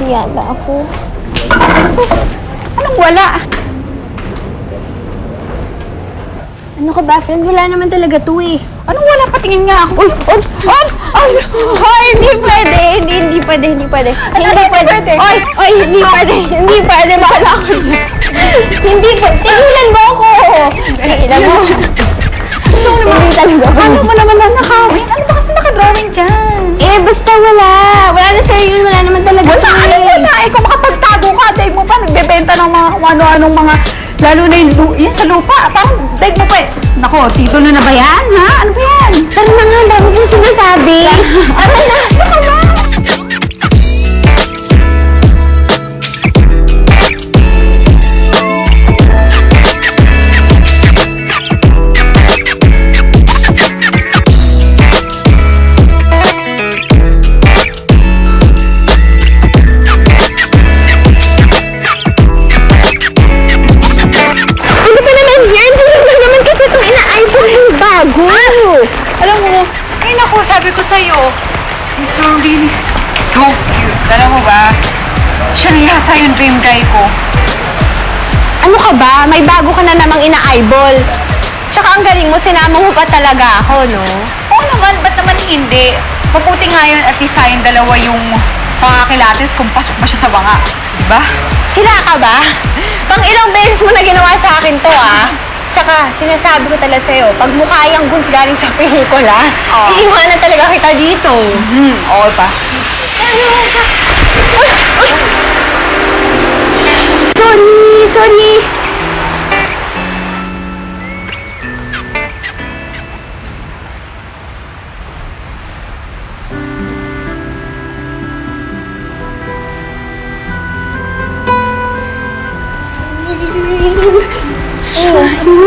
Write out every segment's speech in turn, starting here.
yata ako. Sus, anong wala? Ano ka ba, friend? Wala naman talaga to eh. Anong wala? Patingin nga ako. Uy! Oops! Oops! Hoy, hindi pwede. Hindi pwede. Hindi pwede. Oy, hindi pwede. Hindi pwede. Bahala ka dyan. Hindi pwede. Tigilan mo ako. Tigilan mo. Hindi talaga. Ano mo naman na nakawin? Ano ba kasi nakadrawing dyan? Eh, basta wala. Wala na sa'yo yun. Wala naman talaga. Wala! Ano wala? Eh, kung makapagtago ka, daig mo pa, nagbebenta ng mga kung ano-anong mga, lalo na yun sa lupa. Parang daig mo pa eh. Nako, titulo na ba yan, ha? Ano ba yan? Tara na nga, dami mo sinasabi. Tara na. Ano ba? Alam mo, ay naku, sabi ko sa'yo, he's so really so cute. Alam mo ba, siya na yata yung dream guy ko. Ano ka ba? May bago ka na namang ina-eyeball. Tsaka ang galing mo, sinama mo pa talaga ako, no? Oo naman, ba't naman hindi? Mabuti nga yun, at least tayong dalawa yung pangakilatis kung pasok ba siya sa banga. Diba? Sila ka ba? Pang ilang beses mo na ginawa sa akin to, ah. Tsaka, sinasabi ko talaga sa'yo, pag mukha yung guns galing sa pelikula, iiwanan talaga kita dito. Oo pa. Sorry.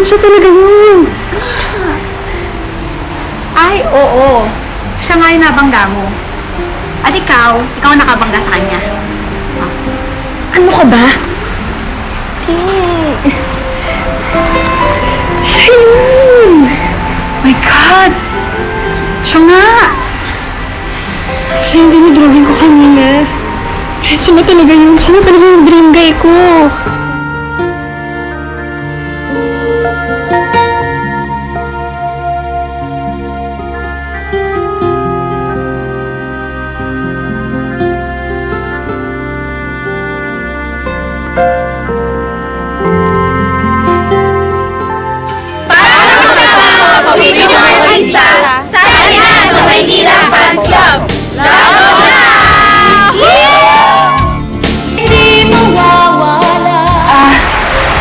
Siya talaga yun. Ay, oo. Siya nga yung nabangga mo. At ikaw nakabangga sa kanya. Ano ka ba? Ayun! My God! Siya nga! Siya yung dinidrawing ko kanina. Siya na talaga yun. Siya na talaga yung dream guy ko.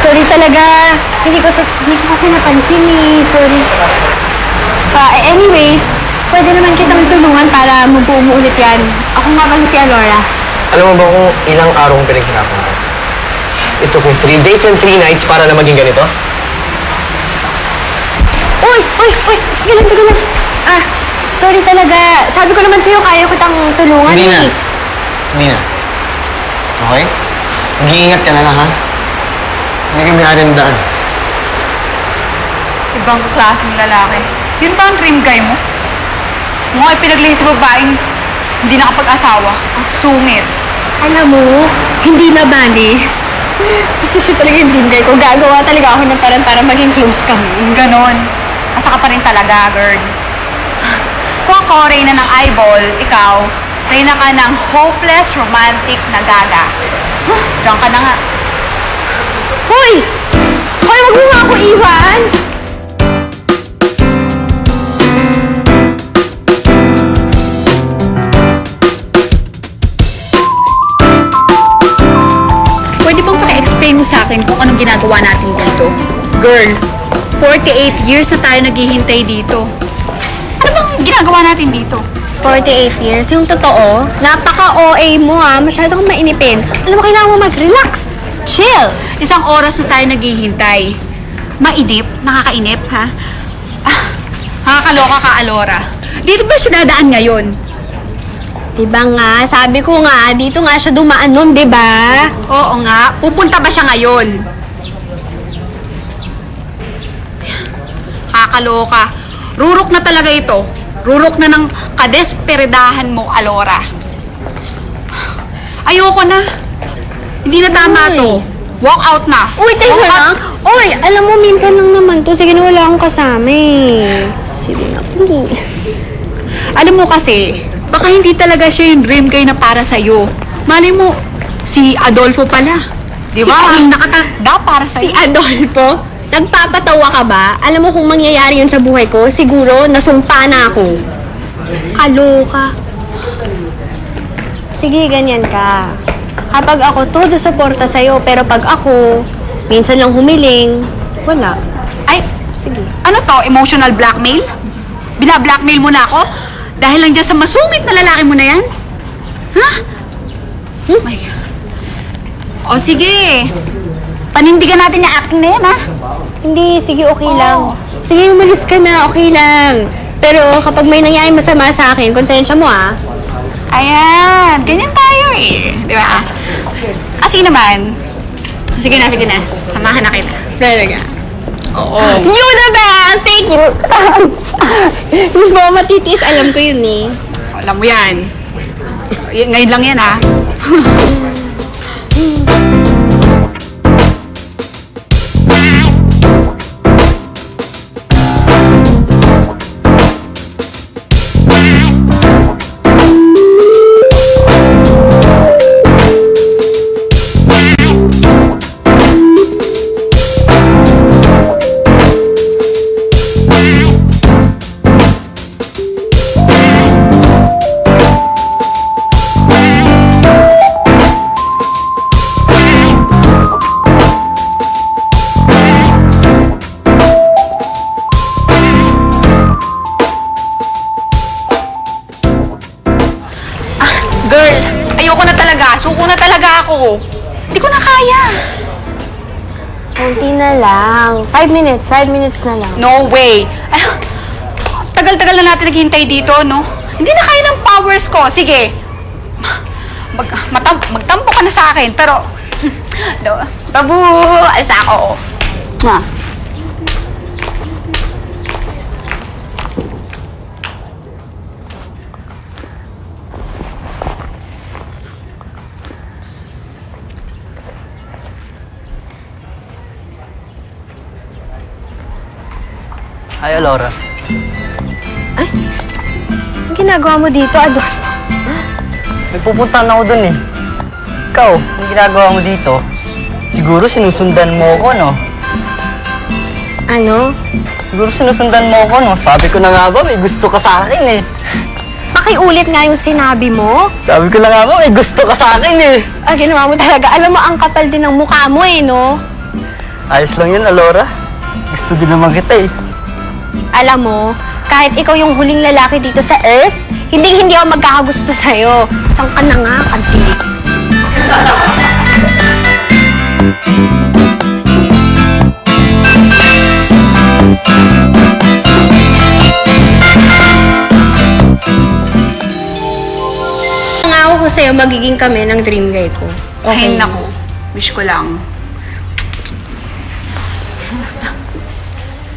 Sorry talaga. Hindi ko kasi napansin eh. Sorry. Anyway, pwede naman kitang tulungan para mabuo mo ulit yan. Ako nga pala si Alora. Alam mo ba kung ilang araw kong pinaghirapan ko? Ito kung 3 days and 3 nights para na maging ganito? Uy! Tigilan. Sorry talaga. Sabi ko naman sa'yo, kaya ko kitang tulungan Hindi eh. na. Okay? Mag-iingat ka na lang, ha? Hindi kami arendaan. Ibang klaseng lalaki. Yun ba ang dream guy mo? Mga ipinaglihis sa babaeng hindi nakapag-asawa. Ang sungit. Alam mo, hindi na bali. Basta siya talaga yung dream guy ko. Gagawa talaga ako ng parang para maging close kami. Ganon. Asa ka pa rin talaga, girl. Kung ako, Reyna ng eyeball, ikaw, Reyna ka ng hopeless romantic na gaga. Diyan ka na nga. Hoy! Wag mo nga ako iwan! Pwede bang paki-explain mo sa akin kung anong ginagawa natin dito? Girl, 48 years na tayo naghihintay dito. Ano bang ginagawa natin dito? 48 years, yung totoo, napaka-OA mo ha, masyado kang mainipin. Alam mo, kailangan mo mag-relax. Chill! Isang oras na tayo naghihintay. Mainip? Nakakainip, ha? Nakakaloka ka, Alora. Dito ba siya dadaan ngayon? Diba nga, sabi ko nga, dito nga siya dumaan nun, diba? Oo nga. Pupunta ba siya ngayon? Nakakaloka. Rurok na talaga ito. Rurok na ng kadesperedahan mo, Alora. Ayoko na. Hindi na tama Uy. to. Walk out na. Uy, teka Walk out. lang. Uy, alam mo, minsan lang naman to. Sige na, wala akong kasama eh. Sige na, please. Alam mo kasi, baka hindi talaga siya yung dream guy na para sa'yo. Malay mo, si Adolfo pala. Di ba? Ang nakatanda para Si sa'yo. Adolfo, nagpapatawa ka ba? Alam mo kung mangyayari yun sa buhay ko, siguro nasumpa na ako. Kaloka. Sige, ganyan ka. Kapag ako, todo suporta sa'yo. Pero pag ako, minsan lang humiling, wala. Ay, Sige. ano to? Emotional blackmail? Bina-blackmail mo na ako? Dahil lang dyan sa masungit na lalaki mo na yan? Ha? My God. O sige. Panindigan natin yung acting na yan, ha? Hindi, sige, okay lang. Sige, umalis ka na, okay lang. Pero kapag may nangyayang masama sa akin, konsensya mo ah. Ayan, ganyan tayo eh. Di ba? Sige naman. Sige na, sige na. Samahan na kita. Talaga. Oo. You the best! Thank you! Hindi mo matitiis, alam ko yun eh. Alam mo yan. Ngayon lang yan, ha? Girl, ayoko na talaga. Suko na talaga ako. Hindi ko na kaya. Konti na lang. 5 minutes na lang. No way. Ano, tagal-tagal na natin naghihintay dito, no? Hindi na kaya ng powers ko. Sige. Magtampo ka na sa akin, pero... Babu! Asa ako. Mwah. Hi, Alora. Ang ginagawa mo dito, Adolfo? May pupuntahan ako dun eh. Ikaw, ang ginagawa mo dito, siguro sinusundan mo ako, no? Ano? Siguro sinusundan mo ako, no? Sabi ko na nga ba, may gusto ka sa akin eh. Pakiulit nga yung sinabi mo. Sabi ko na nga ba, may gusto ka sa akin eh. Ah, ginawa mo talaga. Alam mo, ang kapal din ng mukha mo eh, no? Ayos lang yun, Alora. Gusto din naman kita eh. Alam mo, kahit ikaw yung huling lalaki dito sa Earth, hindi ako magkakagusto sa'yo. Saan ka na nga, kantinig. Nangako ko sa'yo, magiging kami ng dream guy ko. Ay, naku. Wish ko lang.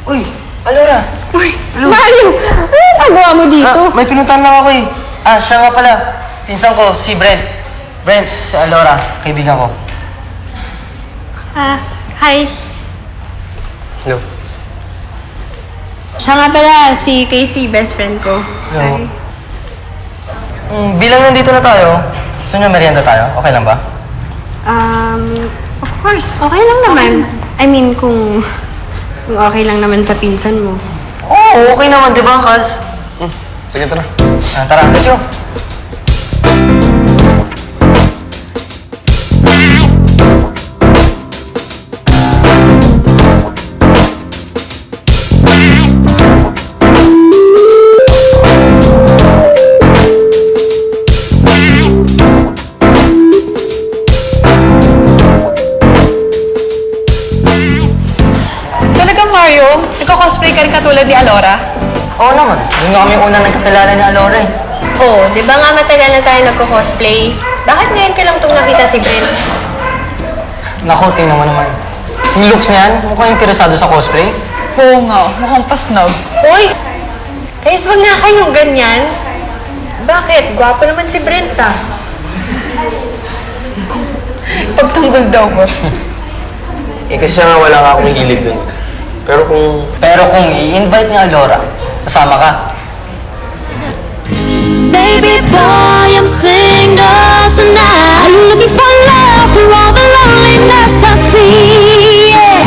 Uy, Alora! Uy, Mario! Ano nagawa mo dito? May pinuntahan lang ako eh. Siya nga pala. Pinsan ko, si Brent. Brent, si Alora, kaibigan ko. Hi. Hello. Siya nga pala, si Casey, best friend ko. Hello. Bilang nandito na tayo, gusto niyo merienda tayo? Okay lang ba? Of course. Okay lang naman. I mean, kung okay lang naman sa pinsan mo. Oo, okay naman, di ba, Kaz? Sige, tara. Tara, let's go. talaga Mario? Nagko-cosplay ka rin katulad ni Alora? Oo naman. Yun nga kami unang nagkakilala ni Alora eh. Oh, di ba nga matagal na tayo nagko-cosplay? Bakit ngayon ka lang itong nakita si Brent? Naku, tingnan mo naman. Yung looks na yan, mukhang interesado sa cosplay. Oo nga, mukhang pasnog. Uy! Guys, wag na kayong ganyan. Bakit? Gwapo naman si Brent ah. Tanggol daw ko. Eh kasi siya nga wala nga akong hilig dun. Pero kung i-invite niya Alora, kasama ka. Baby boy, I'm single tonight. Are you looking for love through all the loneliness I see? Yeah.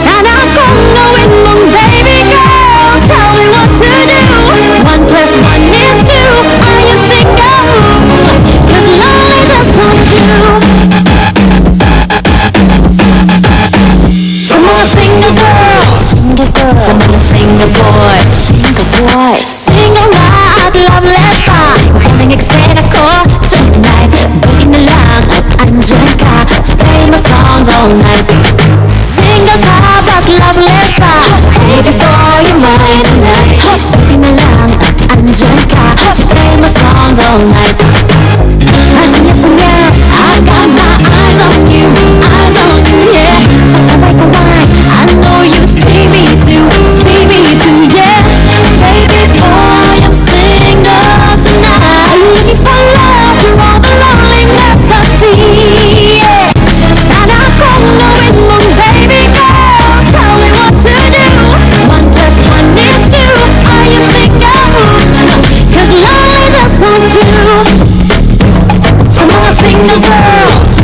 Sana akong gawin mong baby girl. Tell me what to do. 1 plus 1 is 2. Are you single? 'Cause love I just want you. Some more single girls, some more single boys, single na at loveless pa. Mukhang eksena ko tonight. Buti na lang at andyan ka to play my songs all night. Single ka but loveless pa. Baby boy, you're mine tonight. Buti na lang at andyan ka to play my songs all night. Asingit-singit, I got my eyes on you, yeah. Pagkabay-kabay, I know you see me too, yeah. Baby boy, I'm single tonight. Are you looking for love through all the loneliness I see? Yeah. Sana akong gawin mong baby girl. Tell me what to do. 1 plus 1 is 2. Are you single? 'Cause love I just want you. Some more single girls,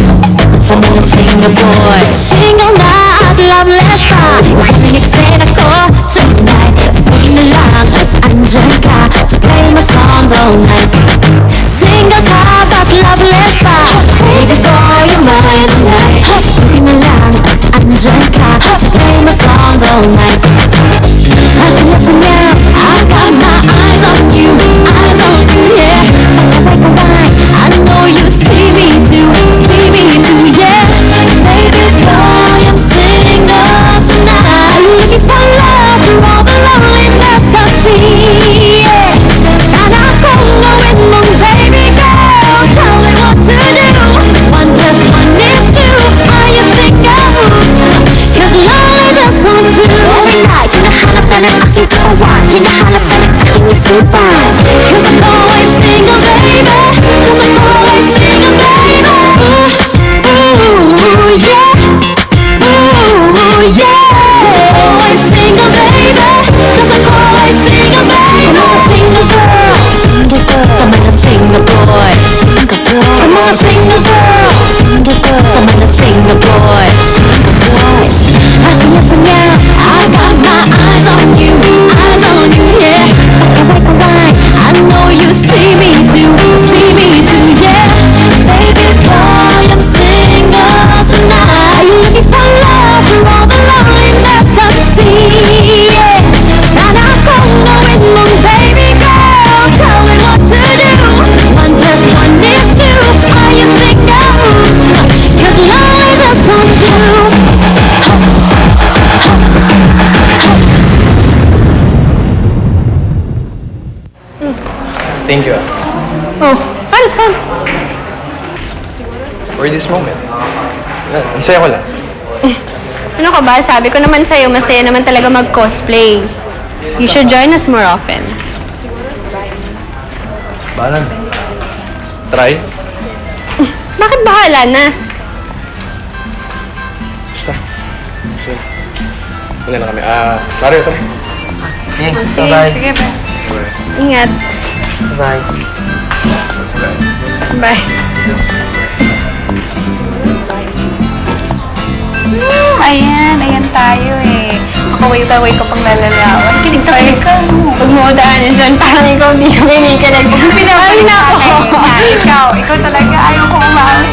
some more single boys. Single na at loveless pa. Mukhang eksena ko tonight. Buti na lang at andyan ka to play my songs all night. Single ka but loveless pa. Baby boy, you're mine tonight. Buti na lang at andyan ka to play my songs all night. Asingit-singit, I got my eyes on you, yeah. Pagkabay-kabay, I know you see me too, yeah. Baby boy, I'm single tonight. Are you looking for love through all the loneliness I see? Yeah. Sana akong gawin mong baby girl. Tell me what to do. 1 plus 1 is 2. Are you single? 'Cause love I just want you. Every night, hinahanap ka ng aking katawan. Hinahanap ka ng aking isipan. 'Cause I'm always single, baby. 'Cause I'm always single, baby. Ooh, yeah. Ooh, yeah. 'Cause I'm always single, baby. 'Cause I'm always single, baby. Some more single girls, some of the single boys. Some more single girls, some of the single boys. Asingit-singit, I got my eyes on you, yeah. Pagkabay-kabay, I know you see me too, yeah. Baby boy, I'm single tonight. Are you looking for love through all the loneliness I see? Yeah. Sana akong gawin mong baby girl. Tell me what to do. 1 plus 1 is 2. Are you single? 'Cause love I just want you. Thank you. Oh, para saan? For this moment. Ang saya ko lang. Ano ka ba? Sabi ko naman sa'yo, masaya naman talaga mag-cosplay. You should join us more often. Bahala na. Try. Bakit bahala na? Basta. Una na kami. Mario, tara. Okay, Sige, bye-bye. sige ba? Ingat. Bye. Bye. Ayan tayo eh. Makaway-kaway ka pang lalalawan. Kilig-kilig ka. Huwag mo daanan dyan, parang ikaw di ko kinikilig. Pinapalina ako. Ikaw talaga ayaw ko umaway.